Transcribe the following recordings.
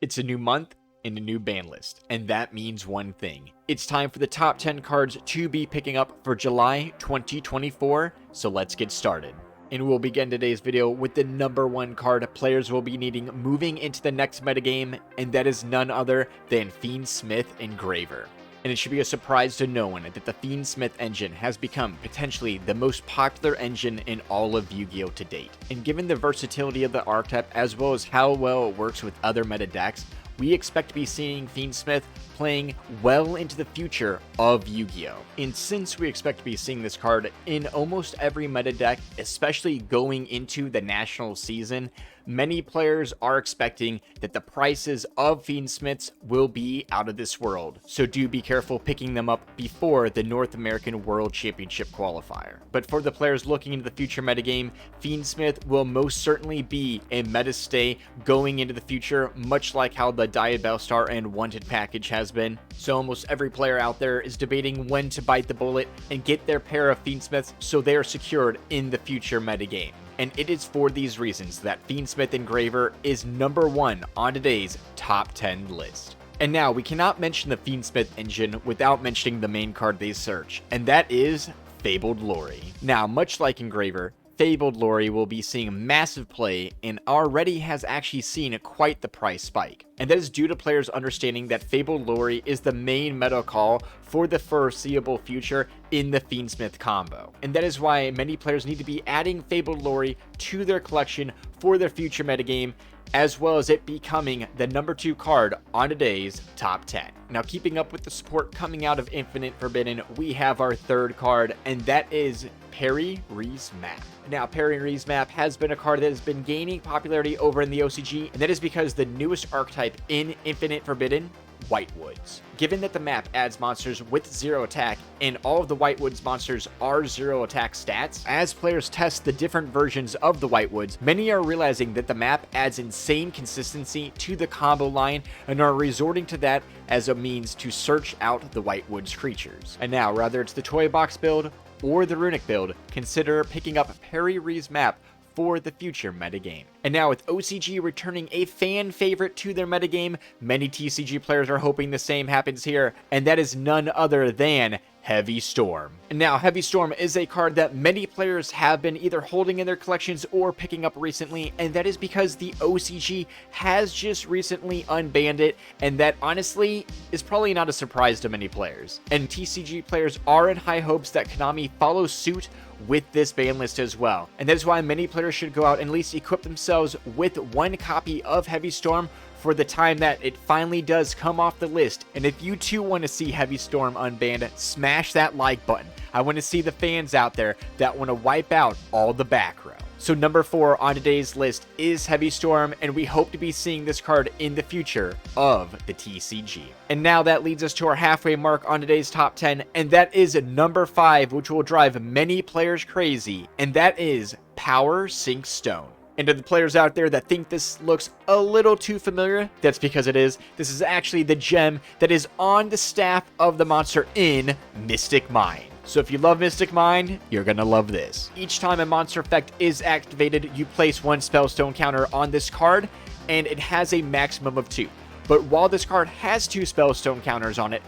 It's a new month and a new ban list, and that means one thing. It's time for the top 10 cards to be picking up for July 2024, so let's get started. And we'll begin today's video with the number one card players will be needing moving into the next metagame, and that is none other than Fiend-Smith Engraver. And it should be a surprise to no one that the Fiend-Smith engine has become potentially the most popular engine in all of Yu-Gi-Oh! To date. And given the versatility of the archetype as well as how well it works with other meta decks, we expect to be seeing Fiend-Smith playing well into the future of Yu-Gi-Oh! And since we expect to be seeing this card in almost every meta deck, especially going into the national season, many players are expecting that the prices of Fiend-Smiths will be out of this world. So do be careful picking them up before the North American World Championship qualifier. But for the players looking into the future metagame, Fiend-Smith will most certainly be a meta stay going into the future, much like how the Diet Star and Wanted package has been. So almost every player out there is debating when to bite the bullet and get their pair of Fiend-Smiths so they are secured in the future metagame. And it is for these reasons that Fiend-Smith Engraver is number one on today's top 10 list. And now we cannot mention the Fiend-Smith engine without mentioning the main card they search, and that is Fabled Lori. Now, much like Engraver, Fabled Lori will be seeing massive play and already has actually seen quite the price spike. And that is due to players understanding that Fabled Lori is the main meta call for the foreseeable future in the Fiend-Smith combo. And that is why many players need to be adding Fabled Lori to their collection for their future metagame, as well as it becoming the number 2 card on today's top 10. Now, keeping up with the support coming out of Infinite Forbidden, we have our third card, and that is Perry-Rees Map. Now, Perry-Rees Map has been a card that has been gaining popularity over in the OCG, and that is because the newest archetype in Infinite Forbidden, Whitewoods. Given that the map adds monsters with 0 attack and all of the Whitewoods monsters are 0 attack stats, as players test the different versions of the Whitewoods, many are realizing that the map adds insane consistency to the combo line and are resorting to that as a means to search out the Whitewoods creatures. And now, whether it's the toy box build or the runic build, consider picking up Perry-Rees Map for the future metagame. And now with OCG returning a fan favorite to their metagame, many TCG players are hoping the same happens here, and that is none other than Heavy Storm. And now Heavy Storm is a card that many players have been either holding in their collections or picking up recently, and that is because the OCG has just recently unbanned it, and that honestly is probably not a surprise to many players. And TCG players are in high hopes that Konami follows suit with this ban list as well. And that is why many players should go out and at least equip themselves with one copy of Heavy Storm for the time that it finally does come off the list. And if you too want to see Heavy Storm unbanned, smash that like button. I want to see the fans out there that want to wipe out all the back row. So number 4 on today's list is Heavy Storm, and we hope to be seeing this card in the future of the TCG. And now that leads us to our halfway mark on today's top 10, and that is number 5, which will drive many players crazy, and that is Power Sync Stone. And to the players out there that think this looks a little too familiar, that's because it is. This is actually the gem that is on the staff of the monster in Mystic Mine. So if you love Mystic Mine, you're gonna love this. Each time a monster effect is activated, you place 1 Spellstone counter on this card, and it has a maximum of 2. But while this card has 2 Spellstone counters on it,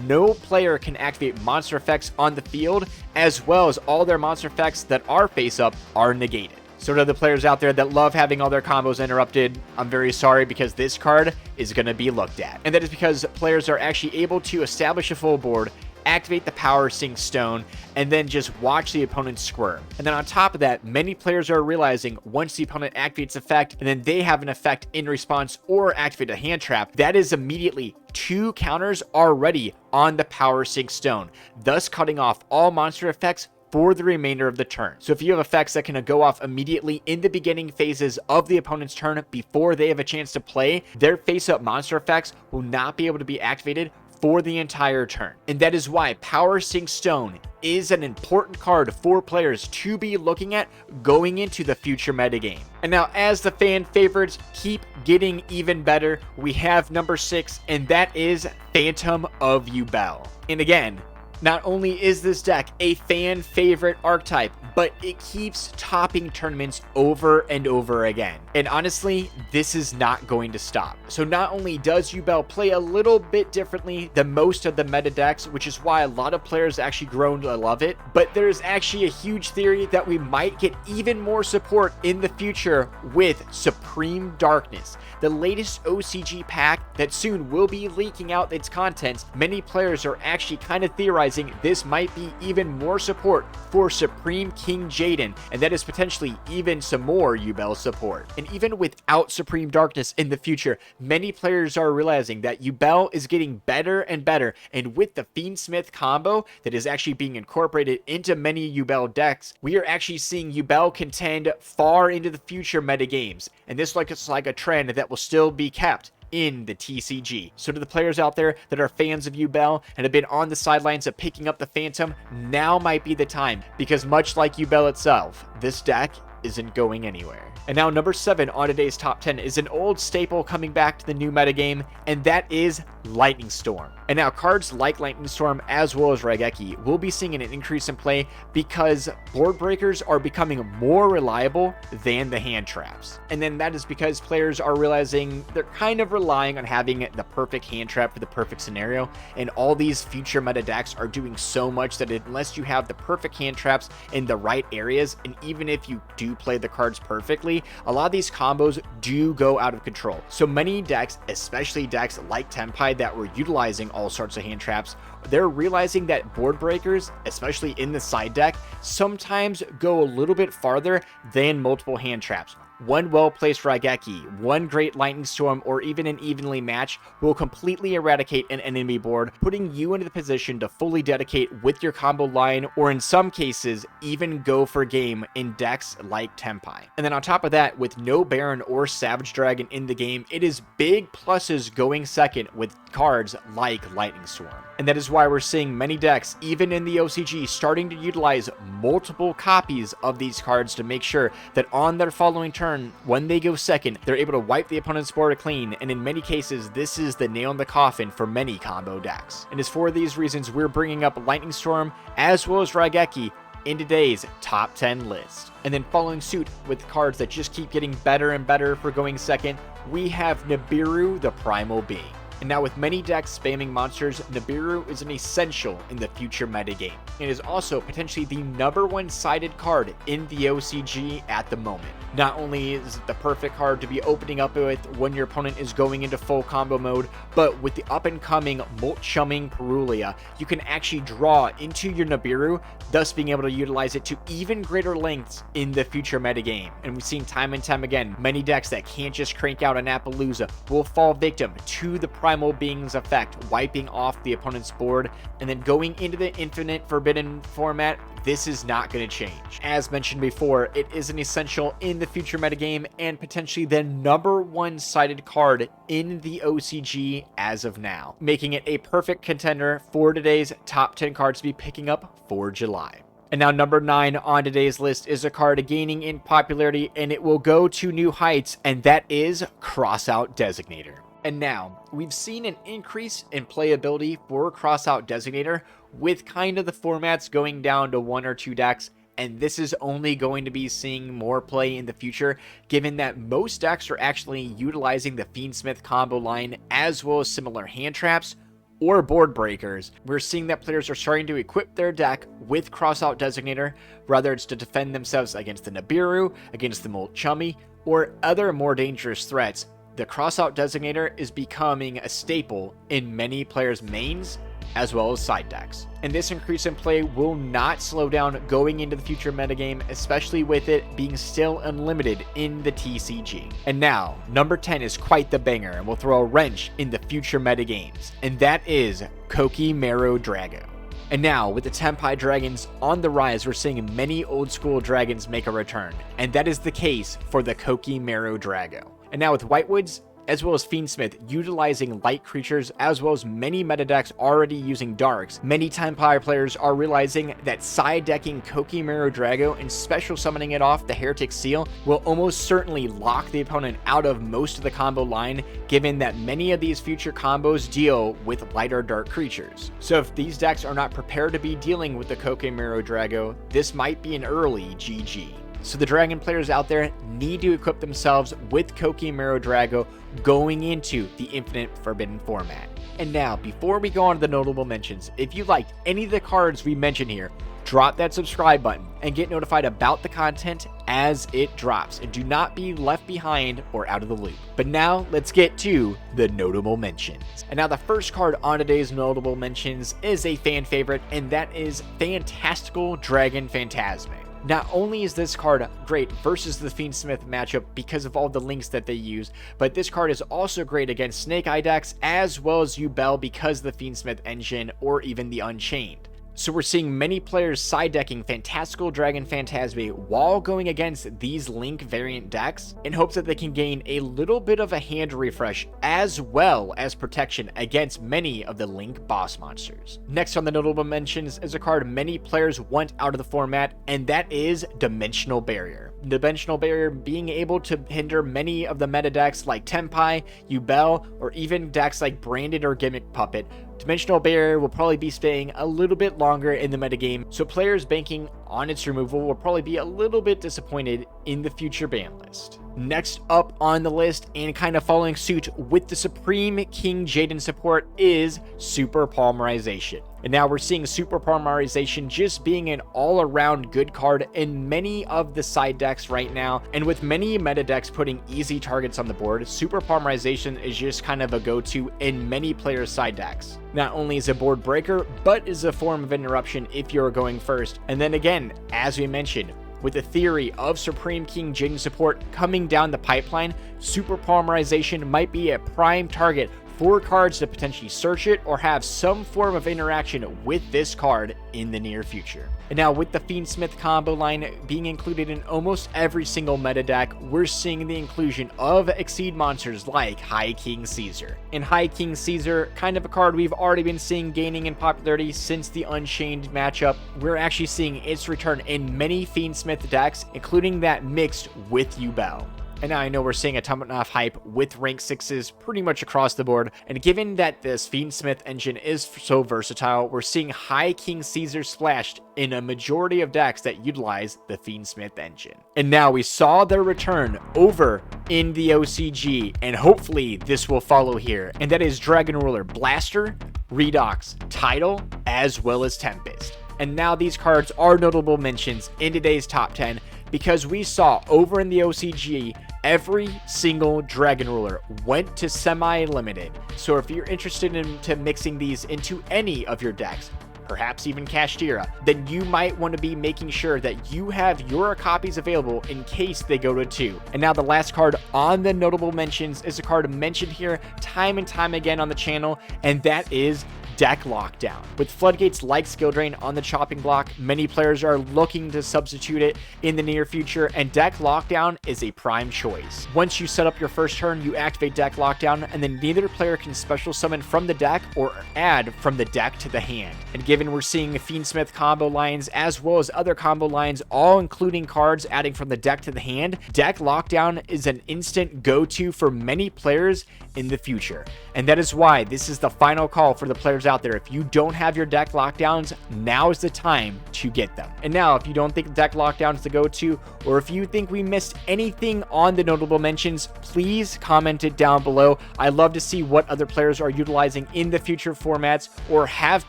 no player can activate monster effects on the field, as well as all their monster effects that are face up are negated. So to the players out there that love having all their combos interrupted, I'm very sorry, because this card is going to be looked at. And that is because players are actually able to establish a full board, activate the Power Sync Stone, and then just watch the opponent squirm. And then on top of that, many players are realizing once the opponent activates effect, and then they have an effect in response or activate a hand trap, that is immediately 2 counters already on the Power Sync Stone, thus cutting off all monster effects for the remainder of the turn. So if you have effects that can go off immediately in the beginning phases of the opponent's turn before they have a chance to play, their face-up monster effects will not be able to be activated for the entire turn. And that is why Power Sync Stone is an important card for players to be looking at going into the future metagame. And now, as the fan favorites keep getting even better, we have number 6, and that is Phantom of Yubel. And again, Not only is this deck a fan favorite archetype, but it keeps topping tournaments over and over again. And honestly, this is not going to stop. So not only does Yubel play a little bit differently than most of the meta decks, which is why a lot of players actually grown to love it, but there's actually a huge theory that we might get even more support in the future with Supreme Darkness, the latest OCG pack that soon will be leaking out its contents. Many players are actually kind of theorizing this might be even more support for Supreme King Jaden, and that is potentially even some more Yubel support. And even without Supreme Darkness in the future, many players are realizing that Yubel is getting better and better, and with the Fiend Smith combo that is actually being incorporated into many Yubel decks, we are actually seeing Yubel contend far into the future meta games, and this looks like a trend that will still be kept in the TCG. So to the players out there that are fans of Yubel and have been on the sidelines of picking up the Phantom, now might be the time, because much like Yubel itself, this deck isn't going anywhere. And now number 7 on today's top 10 is an old staple coming back to the new metagame, and that is Lightning Storm. And now cards like Lightning Storm as well as Raigeki will be seeing an increase in play because board breakers are becoming more reliable than the hand traps. And then that is because players are realizing they're kind of relying on having the perfect hand trap for the perfect scenario, and all these future meta decks are doing so much that unless you have the perfect hand traps in the right areas, and even if you do play the cards perfectly, a lot of these combos do go out of control. So many decks, especially decks like Tenpai that were utilizing all sorts of hand traps, they're realizing that board breakers, especially in the side deck, sometimes go a little bit farther than multiple hand traps. One well-placed Raigeki, one great Lightning Storm, or even an evenly match will completely eradicate an enemy board, putting you into the position to fully dedicate with your combo line, or in some cases, even go for game in decks like Tenpai. And then on top of that, with no Baron or Savage Dragon in the game, it is big pluses going second with cards like Lightning Storm. And that is why we're seeing many decks, even in the OCG, starting to utilize multiple copies of these cards to make sure that on their following turn, when they go second, they're able to wipe the opponent's board clean, and in many cases, this is the nail in the coffin for many combo decks. And it's for these reasons we're bringing up Lightning Storm as well as Raigeki in today's top 10 list. And then following suit with cards that just keep getting better and better for going second, we have Nibiru, the Primal Being. And now with many decks spamming monsters, Nibiru is an essential in the future metagame, and is also potentially the #1 sided card in the OCG at the moment. Not only is it the perfect card to be opening up with when your opponent is going into full combo mode, but with the up and coming Molt Chumming Perulia, you can actually draw into your Nibiru, thus being able to utilize it to even greater lengths in the future metagame. And we've seen time and time again, many decks that can't just crank out an Appaloosa will fall victim to the Primal Being's effect, wiping off the opponent's board, and then going into the Infinite Forbidden format. This is not going to change. As mentioned before, it is an essential in the future metagame and potentially the #1 sided card in the OCG as of now, making it a perfect contender for today's top 10 cards to be picking up for July. And now number 9 on today's list is a card gaining in popularity, and it will go to new heights, and that is Crossout Designator. And now, we've seen an increase in playability for Crossout Designator, with kind of the formats going down to 1 or 2 decks, and this is only going to be seeing more play in the future, given that most decks are actually utilizing the Fiend Smith combo line, as well as similar hand traps or board breakers. We're seeing that players are starting to equip their deck with Crossout Designator, whether it's to defend themselves against the Nibiru, against the Molt Chummy, or other more dangerous threats. The Crossout Designator is becoming a staple in many players' mains as well as side decks. And this increase in play will not slow down going into the future metagame, especially with it being still unlimited in the TCG. And now, number 10 is quite the banger and will throw a wrench in the future metagames, and that is Kokimero Drago. And now, with the Tenpai Dragons on the rise, we're seeing many old school dragons make a return, and that is the case for the Kokimero Drago. And now with Whitewoods, as well as Fiendsmith utilizing light creatures, as well as many meta decks already using darks, many Tenpai players are realizing that side decking Kokimero Drago and special summoning it off the Heretic Seal will almost certainly lock the opponent out of most of the combo line, given that many of these future combos deal with lighter dark creatures. So if these decks are not prepared to be dealing with the Kokimero Drago, this might be an early GG. So the Dragon players out there need to equip themselves with Kokimero Drago going into the Infinite Forbidden format. And now, before we go on to the notable mentions, if you liked any of the cards we mentioned here, drop that subscribe button and get notified about the content as it drops, and do not be left behind or out of the loop. But now let's get to the notable mentions. And now the first card on today's notable mentions is a fan favorite, and that is Fantastical Dragon Phantasmic. Not only is this card great versus the Fiendsmith matchup because of all the links that they use, but this card is also great against Snake Eye decks as well as Yubel because of the Fiendsmith engine or even the Unchained. So we're seeing many players side decking Fantastical Dragon Phantasmic while going against these Link variant decks in hopes that they can gain a little bit of a hand refresh as well as protection against many of the Link boss monsters. Next on the notable mentions is a card many players want out of the format, and that is Dimensional Barrier. Dimensional Barrier being able to hinder many of the meta decks like Tenpai, Yubel, or even decks like Branded or Gimmick Puppet. Dimensional Barrier will probably be staying a little bit longer in the metagame, so players banking on its removal will probably be a little bit disappointed in the future ban list. Next up on the list, and kind of following suit with the Supreme King Jaden support, is Super Polymerization. And now we're seeing Super Polymerization just being an all-around good card in many of the side decks right now, and with many meta decks putting easy targets on the board, Super Polymerization is just kind of a go-to in many players' side decks. Not only is a board breaker, but is a form of interruption if you're going first. And then again, as we mentioned, with the theory of Supreme King Jaden support coming down the pipeline, Super Polymerization might be a prime target for cards to potentially search it or have some form of interaction with this card in the near future. And now with the Fiendsmith combo line being included in almost every single meta deck, we're seeing the inclusion of Exceed monsters like High King Caesar. And High King Caesar, kind of a card we've already been seeing gaining in popularity since the Unchained matchup. We're actually seeing its return in many Fiendsmith decks, including that mixed with Yubel. And now I know we're seeing a ton of hype with rank 6s pretty much across the board, and given that this Fiendsmith engine is so versatile, we're seeing High King Caesar splashed in a majority of decks that utilize the Fiendsmith engine. And now we saw their return over in the OCG, and hopefully this will follow here, and that is Dragon Ruler Blaster, Redox, Tidal, as well as Tempest. And now these cards are notable mentions in today's top 10 because we saw over in the OCG every single Dragon Ruler went to semi-limited. So if you're interested in mixing these into any of your decks, perhaps even Kashtira, then you might want to be making sure that you have your copies available in case they go to 2. And now the last card on the notable mentions is a card mentioned here time and time again on the channel, and that is Deck Lockdown. With Floodgates like Skill Drain on the chopping block, many players are looking to substitute it in the near future, and Deck Lockdown is a prime choice. Once you set up your first turn, you activate Deck Lockdown, and then neither player can special summon from the deck or add from the deck to the hand. And given we're seeing Fiendsmith combo lines as well as other combo lines, all including cards adding from the deck to the hand, Deck Lockdown is an instant go-to for many players in the future. And that is why this is the final call for the players out there. If you don't have your Deck Lockdowns, now is the time to get them. And now, if you don't think Deck Lockdown is the go-to, or if you think we missed anything on the notable mentions, please comment it down below. I love to see what other players are utilizing in the future formats or have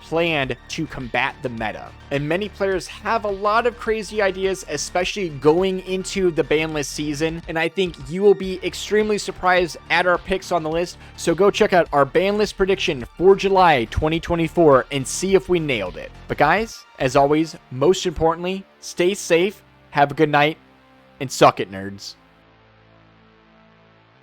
planned to combat the meta. And many players have a lot of crazy ideas, especially going into the Banlist season, and I think you will be extremely surprised at our picks on the list. So go check out our Banlist prediction for July 2024 and see if we nailed it. But guys, as always, most importantly, stay safe, have a good night, and suck it, nerds.